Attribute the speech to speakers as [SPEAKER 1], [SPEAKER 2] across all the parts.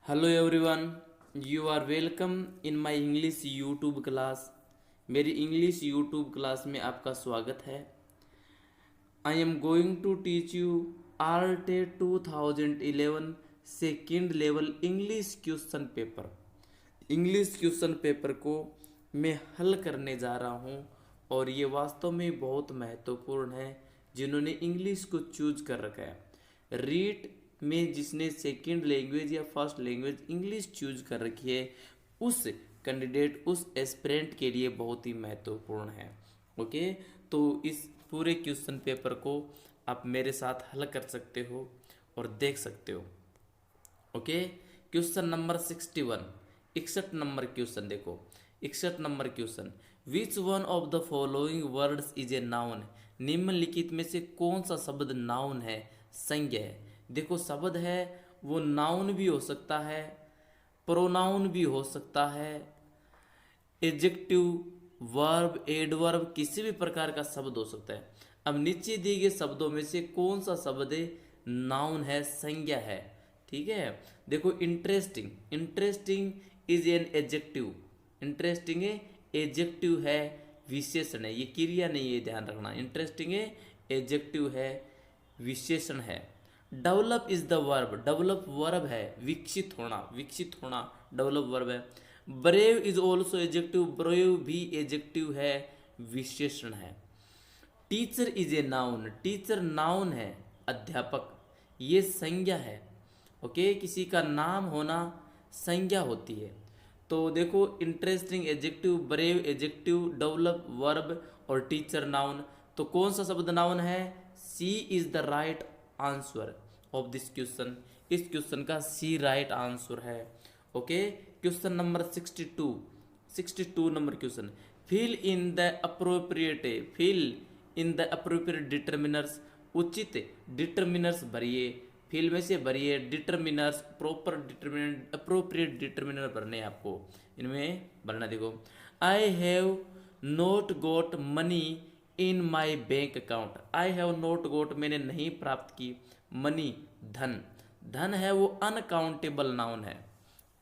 [SPEAKER 1] Hello everyone, you are welcome in my English YouTube class. मेरी English YouTube class में आपका स्वागत है। I am going to teach you RTET 2011 second level English question paper. English question paper को मैं हल करने जा रहा हूँ और ये वास्तव में बहुत महत्वपूर्ण है जिन्होंने इंग्लिश को चूज कर रखा है। रीट में जिसने सेकंड लैंग्वेज या फर्स्ट लैंग्वेज इंग्लिश चूज कर रखी है उस कैंडिडेट उस एस्पिरेंट के लिए बहुत ही महत्वपूर्ण है। ओके, तो इस पूरे क्वेश्चन पेपर को आप मेरे साथ हल कर सकते हो और देख सकते हो। Okay, question number 61, 61 number question देखो। 61 number question, which one of the following words is a noun. निम्नलिखित में से कौन सा शब्द नाउन है, संज्ञा है। देखो, शब्द है वो नाउन भी हो सकता है, प्रोनाउन भी हो सकता है, एडजेक्टिव, वर्ब, एडवर्ब, किसी भी प्रकार का शब्द हो सकता है। अब नीचे दिए गए शब्दों में से कौन सा शब्द नाउन है, संज्ञा है। ठीक है, देखो, interesting, interesting is an adjective. Interesting है एडजेक्टिव है, विशेषण है, ये क्रिया नहीं है, ध्यान रखना। इंटरेस्टिंग है एडजेक्टिव है, विशेषण है। Develop is the verb, develop verb है, विकसित होना, विकसित होना डेवलप वर्ब है। Brave is also adjective, brave भी एडजेक्टिव है, विशेषण है। Teacher is a noun, teacher noun है, अध्यापक, ये संज्ञा है। ओके, किसी का नाम होना संज्ञा होती है। तो देखो, interesting adjective, brave adjective, develop verb और टीचर नाउन। तो कौन सा शब्द नाउन है? C is the right answer of this question. इस क्वेश्चन का सी राइट आंसर है। Okay, question number 62, 62 number question, fill in the appropriate, fill in the appropriate determiners, उचित डिटर्मिनर्स भरिए, फिल में से भरिए determiners, proper determiner, appropriate determiner भरने हैं आपको, इनमें भरना। देखो, I have not goat money in my bank account. I have not गोट, मैंने नहीं प्राप्त की, मनी धन, धन है वो अनकाउंटेबल नाउन है,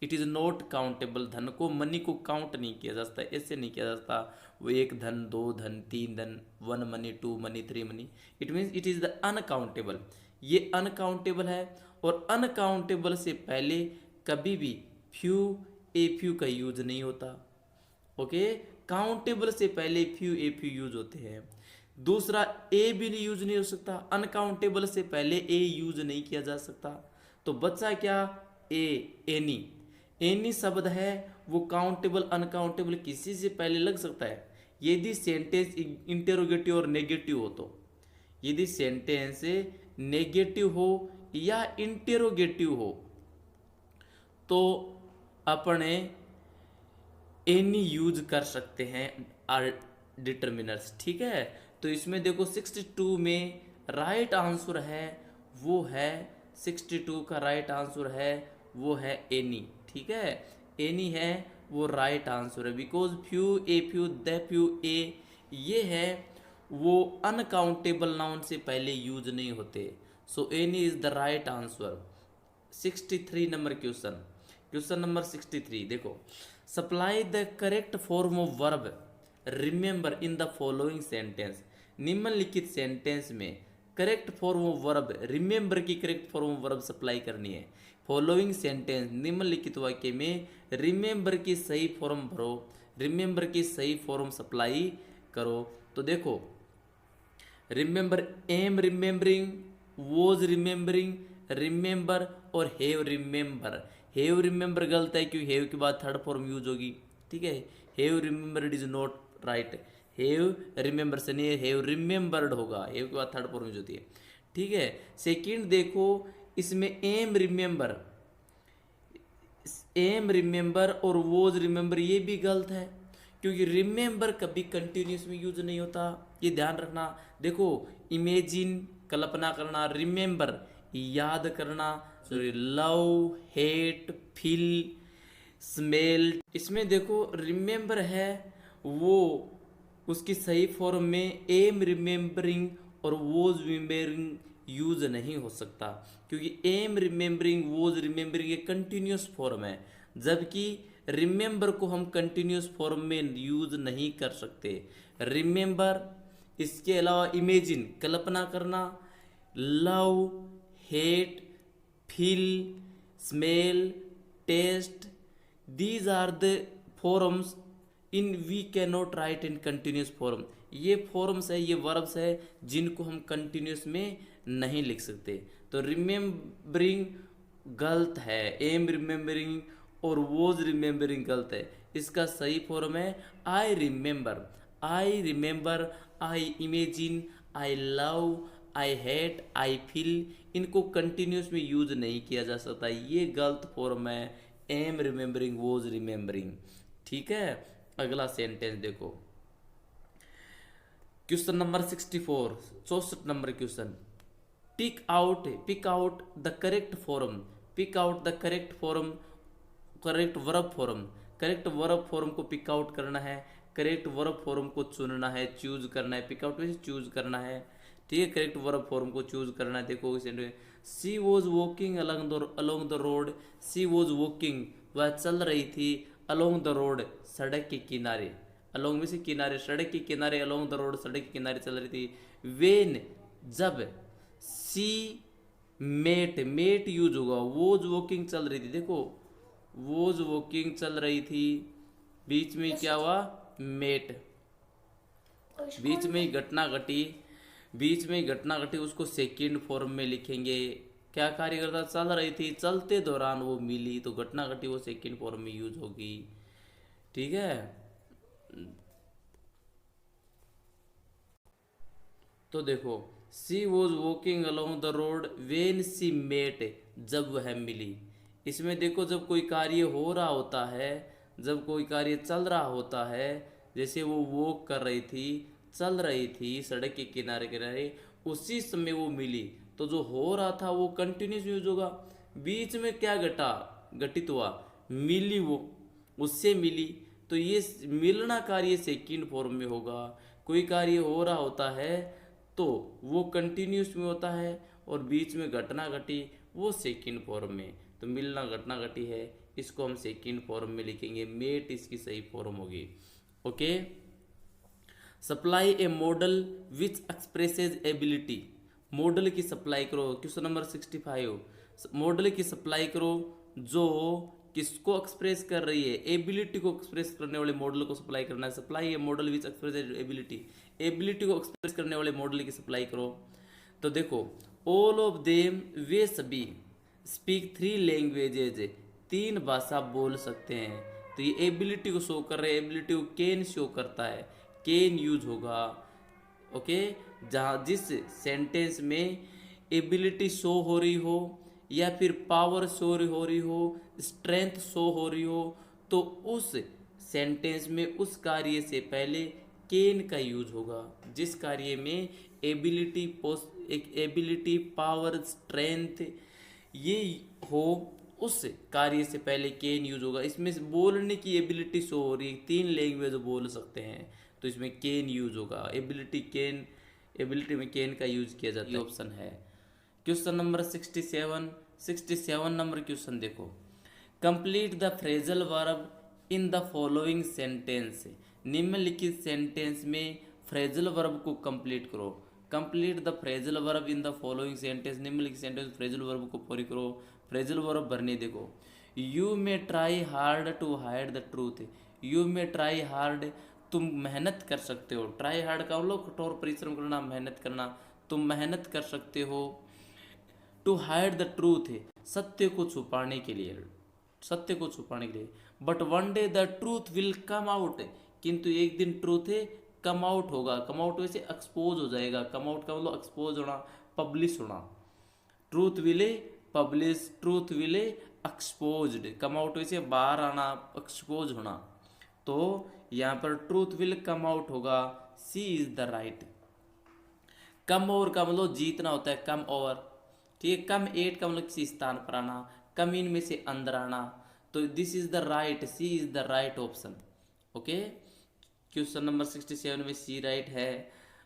[SPEAKER 1] इट इज़ नॉट काउंटेबल। धन को, मनी को काउंट नहीं किया जा सकता, ऐसे नहीं किया जा सकता। वो एक धन, दो धन, तीन धन, one money, two money, three money, it means it is the uncountable. ये अनकाउंटेबल है और अनकाउंटेबल से पहले कभी भी फ्यू, ए फ्यू का यूज नहीं होता। ओके, काउंटेबल से पहले फ्यू, ए फ्यू यूज होते हैं। दूसरा, ए भी नहीं यूज नहीं हो सकता, अनकाउंटेबल से पहले ए यूज नहीं किया जा सकता। तो बच्चा क्या? ए, एनी। एनी शब्द है वो काउंटेबल, अनकाउंटेबल किसी से पहले लग सकता है यदि सेंटेंस इंटेरोगेटिव और नेगेटिव हो। तो यदि सेंटेंस नेगेटिव हो या इंटेरोगेटिव हो तो अपने एनी यूज कर सकते हैं आर डिटर्मिनर्स। ठीक है, तो इसमें देखो 62 में राइट आंसर है वो है, 62 का राइट आंसर है वो है एनी। ठीक है, एनी है वो राइट आंसर है, because few, a few, the few, a, ये है वो अनकाउंटेबल नाउन से पहले यूज नहीं होते। So any is the right answer. 63 number question, question number 63 देखो, supply the correct form of verb remember in the following sentence. निम्नलिखित sentence में correct form of verb, remember की correct form of verb supply करनी है। Following sentence, निम्नलिखित वाक्य में remember की सही फॉर्म भरो, रिमेंबर की सही फॉर्म सप्लाई करो। तो देखो, remember, am remembering, was remembering, remember और हैव रिमेंबर। हैव रिमेंबर गलत है क्योंकि हैव के बाद थर्ड फॉर्म यूज होगी। ठीक है, have remembered is not right, have remember से नहीं, हैव रिमेंबर्ड होगा, हैव के बाद थर्ड फॉर्म यूज होती है। ठीक है, सेकंड देखो, इसमें एम रिमेंबर, एम रिमेंबर और वॉज रिमेंबर ये भी गलत है क्योंकि रिमेंबर कभी कंटिन्यूस में यूज नहीं होता, ये ध्यान रखना। देखो, इमेजिन कल्पना करना, रिमेंबर याद करना, sorry, love, hate, feel, smell, इसमें देखो रिमेंबर है वो उसकी सही फॉर्म में एम रिमेंबरिंग और वॉज रिमेंबरिंग यूज नहीं हो सकता, क्योंकि एम रिमेंबरिंग वॉज रिमेंबरिंग ये कंटिन्यूस फॉर्म है, जबकि रिमेंबर को हम कंटिन्यूस फॉर्म में यूज नहीं कर सकते। रिमेंबर, इसके अलावा इमेजिन कल्पना करना, love, hate, feel, smell, taste, these are the forms in we cannot write in continuous form। ये फॉर्म्स है, ये वर्ब्स है जिनको हम कंटिन्यूस में नहीं लिख सकते। तो रिमेम्बरिंग गलत है, एम रिमेम्बरिंग और वॉज रिमेम्बरिंग गलत है। इसका सही फॉर्म है I remember, I remember, I imagine, I love, I hate, I feel. इनको कंटिन्यूस में यूज नहीं किया जा सकता, ये गलत फॉर्म है एम रिमेम्बरिंग वॉज रिमेम्बरिंग। ठीक है, अगला सेंटेंस देखो, question number 64, 64 number question. Pick out the correct form, pick out the correct form, correct verb form, correct verb form को पिक आउट करना है, करेक्ट वर्ब फॉर्म को चुनना है, चूज करना है। पिक आउट में चूज करना है, ठीक है, करेक्ट वर्ब फॉर्म को चूज करना है। देखो she was walking along the road, she was walking वह चल रही थी, अलोंग द रोड सड़क के किनारे, अलोंग में से किनारे, सड़क के किनारे, अलोंग द रोड सड़क के किनारे चल रही थी। वेन जब, सी मेट, मेट यूज होगा, वॉज वॉकिंग चल रही थी, देखो वॉज वॉकिंग चल रही थी, बीच में क्या हुआ मेट, बीच में ही घटना घटी, बीच में घटना घटी, उसको सेकंड फॉर्म में लिखेंगे। क्या कार्य करता, चल रही थी, चलते दौरान वो मिली, तो घटना घटी वो सेकंड फॉर्म में यूज होगी। ठीक है, तो देखो she was walking along the road when she met, जब वह मिली। इसमें देखो जब कोई कार्य हो रहा होता है, जब कोई कार्य चल रहा होता है, जैसे वो वॉक कर रही थी, चल रही थी सड़क के किनारे किनारे, उसी समय वो मिली, तो जो हो रहा था वो कंटिन्यूस यूज होगा। बीच में क्या घटित हुआ, मिली, वो उससे मिली, तो ये मिलना कार्य सेकंड फॉर्म में होगा। कोई कार्य हो रहा होता है तो वो कंटिन्यूस में होता है, और बीच में घटना घटी वो सेकंड फॉर्म में। तो मिलना घटना घटी है, इसको हम सेकंड फॉर्म में लिखेंगे, मेट इसकी सही फॉर्म होगी। Okay, supply A model which expresses ability, model की सप्लाई करो। क्वेश्चन नंबर 65, मॉडल की सप्लाई करो जो किसको एक्सप्रेस कर रही है, एबिलिटी को एक्सप्रेस करने वाले मॉडल को सप्लाई करना है। Supply A model which expresses ability, ability को एक्सप्रेस करने वाले मॉडल की सप्लाई करो। तो देखो ऑल ऑफ देम, वे सभी, स्पीक 3 लैंग्वेजेज, 3 भाषा बोल सकते हैं। तो ये एबिलिटी को शो कर रहे हैं, एबिलिटी को कैन शो करता है, कैन यूज होगा। ओके, जहाँ जिस सेंटेंस में एबिलिटी शो हो रही हो, या फिर पावर शो हो रही हो, स्ट्रेंथ शो हो रही हो, तो उस सेंटेंस में उस कार्य से पहले कैन का यूज होगा। जिस कार्य में एबिलिटी, एक एबिलिटी, पावर, स्ट्रेंथ ये हो, उस कार्य से पहले कैन यूज होगा। इसमें बोलने की एबिलिटी शो हो रही है, 3 लैंग्वेज बोल सकते हैं, तो इसमें कैन यूज होगा। एबिलिटी कैन, एबिलिटी में कैन का यूज किया जाता है, ऑप्शन है। क्वेश्चन नंबर 67, 67 नंबर क्वेश्चन देखो, complete the phrasal verb in the following sentence, निम्नलिखित सेंटेंस में फ्रेजल वर्ब को कंप्लीट करो। Complete the phrasal verb in the following sentence, निम्नलिखित सेंटेंस फ्रेजल वर्ब को पूरी करो। फ्रेजल वर्ब भरने देखो, you may try hard to hide the truth, you may try hard, तुम मेहनत कर सकते हो। ट्राई हार्ड का मतलब कठोर परिश्रम करना, मेहनत करना, तुम मेहनत कर सकते हो। टू हाइड द ट्रूथ, सत्य को छुपाने के लिए, सत्य को छुपाने के लिए। But one day the truth will come out, किंतु एक दिन ट्रूथ कम आउट होगा। कम आउट वैसे एक्सपोज हो जाएगा, कम आउट का मतलब एक्सपोज होना, पब्लिश होना। Truth will publish, truth will exposed, come out वैसे बाहर आना, एक्सपोज होना। तो यहाँ पर ट्रूथ विल कम आउट होगा, C is the right. Come over का मतलब जीतना होता है, कम ओवर, ठीक है। कम एट का मतलब किसी स्थान पर आना, कम इन में से अंदर आना। तो this is the right, C is the right option. Okay, question number 67 में सी राइट है।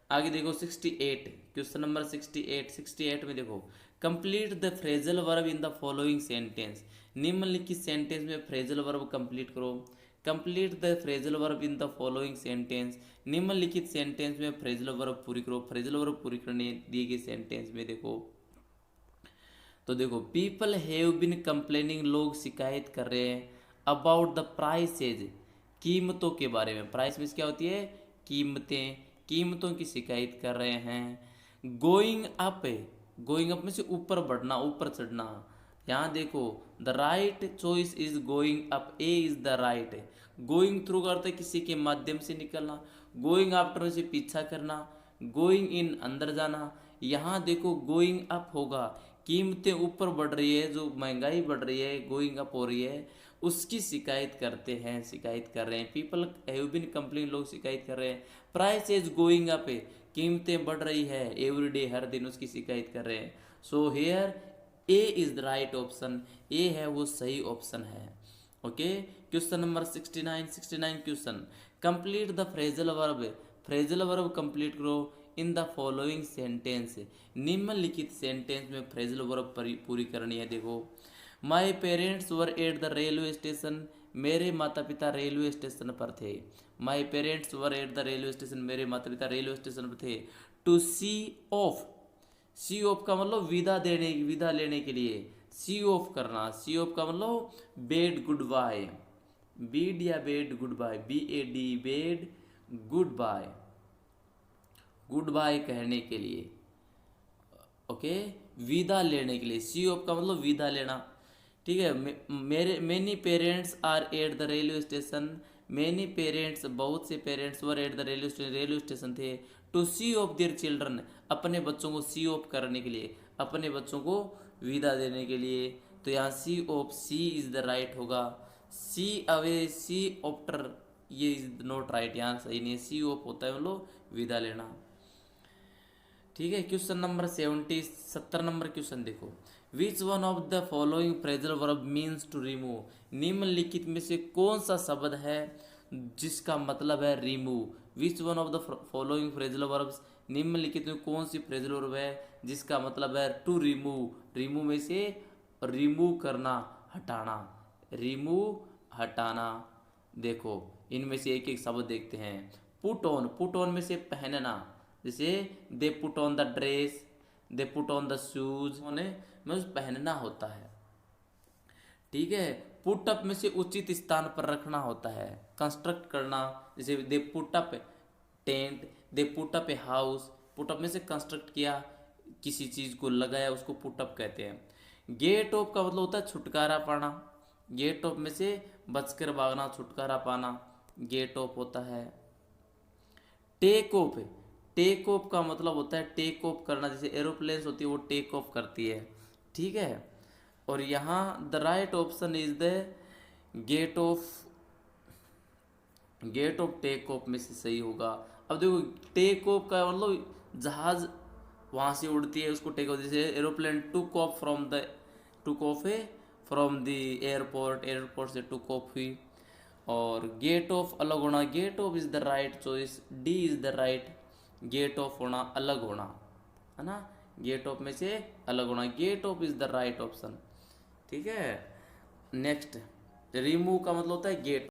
[SPEAKER 1] आगे देखो 68, क्वेश्चन नंबर 68। 68 में देखो, complete the phrasal verb in the following sentence. निम्नलिखित सेंटेंस में फ्रेजल वर्ब कंप्लीट करो। Complete the phrasal verb in the following sentence. निम्नलिखित सेंटेंस में फ्रेजल वर्ब पूरी करो। फ्रेजल वर्ब पूरी करने दिए गए सेंटेंस में देखो, तो देखो, पीपल हैव बिन कंप्लेनिंग, लोग शिकायत कर रहे हैं, अबाउट द प्राइसेज, कीमतों के बारे में। प्राइस में क्या होती है? कीमतें, कीमतों की शिकायत कर रहे हैं। गोइंग अप, गोइंग अप में से ऊपर बढ़ना, ऊपर चढ़ना। यहाँ देखो, the right choice is going up, A is the right. Going through करते किसी के माध्यम से निकलना, गोइंग आफ्टर से पीछा करना, गोइंग इन अंदर जाना। यहाँ देखो गोइंग अप होगा, कीमतें ऊपर बढ़ रही है, जो महंगाई बढ़ रही है, गोइंग अप हो रही है, उसकी शिकायत करते हैं, शिकायत कर रहे हैं। पीपल हैव बीन कंप्लेन, लोग शिकायत कर रहे हैं। प्राइस इज गोइंग अप, कीमतें बढ़ रही है, एवरी डे, हर दिन उसकी शिकायत कर रहे हैं। So here A is the right option, A है वो सही ऑप्शन है। Okay, question number 69। 69 question, complete the phrasal verb. Phrasal verb complete करो इन द फॉलोइंग सेंटेंस। निम्नलिखित सेंटेंस में फ्रेजल वर्ब पूरी करनी है। देखो, my parents were at the railway station, मेरे माता पिता रेलवे स्टेशन पर थे। My parents were at the railway station, मेरे माता पिता रेलवे स्टेशन पर थे। To see off, see off का मतलब विदा देने, विदा लेने के लिए, सी ऑफ करना। सी ऑफ का मतलब बेड गुड बाय, बीड या bade good bye, B A D, bade good bye, good bye कहने के लिए। ओके, विदा लेने के लिए, सी ऑफ का मतलब विदा लेना। ठीक है, मेरे many parents are at the railway station, many parents, बहुत से parents were at the railway station, railway station थे। To see off their children, अपने बच्चों को सी ऑफ करने के लिए, अपने बच्चों को विदा देने के लिए। तो यहाँ see off, see is the right होगा। सी अवे, सी ऑफ्टर, ये इज नॉट राइट, यहाँ सही नहीं है। सी ऑफ होता है मतलब विदा लेना। ठीक है, क्वेश्चन नंबर 70। 70 नंबर क्वेश्चन देखो, which one of the following phrasal verb means to remove. निम्नलिखित में से कौन सा शब्द है जिसका मतलब है remove. Which one of the following phrasal verbs, निम्नलिखित में कौन सी फ्रेजल वर्ब है जिसका मतलब है टू रिमूव। रिमूव में से रिमूव करना, हटाना, रिमूव हटाना। देखो, इनमें से एक एक शब्द देखते हैं। पुट ऑन, पुट ऑन में से पहनना, जैसे they put on the dress, they put on the shoes, में पहनना होता है। ठीक है, पुट अप में से उचित स्थान पर रखना होता है, कंस्ट्रक्ट करना, जैसे they put up tent, they put up a house. Put up में से कंस्ट्रक्ट किया, किसी चीज को लगाया, उसको पुट अप कहते हैं। गेट ऑफ का मतलब होता है छुटकारा पाना, गेट ऑफ में से बचकर भागना, छुटकारा पाना, गेट ऑफ होता है। टेक ऑफ, टेक ऑफ का मतलब होता है टेक ऑफ करना, जैसे एरोप्लेन होती है वो टेक ऑफ करती है। ठीक है, और यहाँ the right option is the get off, get off take off में से सही होगा। अब देखो, टेक ऑफ का मतलब जहाज वहाँ से उड़ती है, उसको टेक ऑफ, जैसे aeroplane took off from the, took off है फ्रॉम द एयरपोर्ट, एयरपोर्ट से टुक ऑफ हुई। और गेट ऑफ अलग होना, get off is the right choice, D is the right. Get off होना, अलग होना, है ना, गेट ऑफ में से अलग होना, get off is the right option. ठीक है, नेक्स्ट, रिमूव का मतलब होता है गेट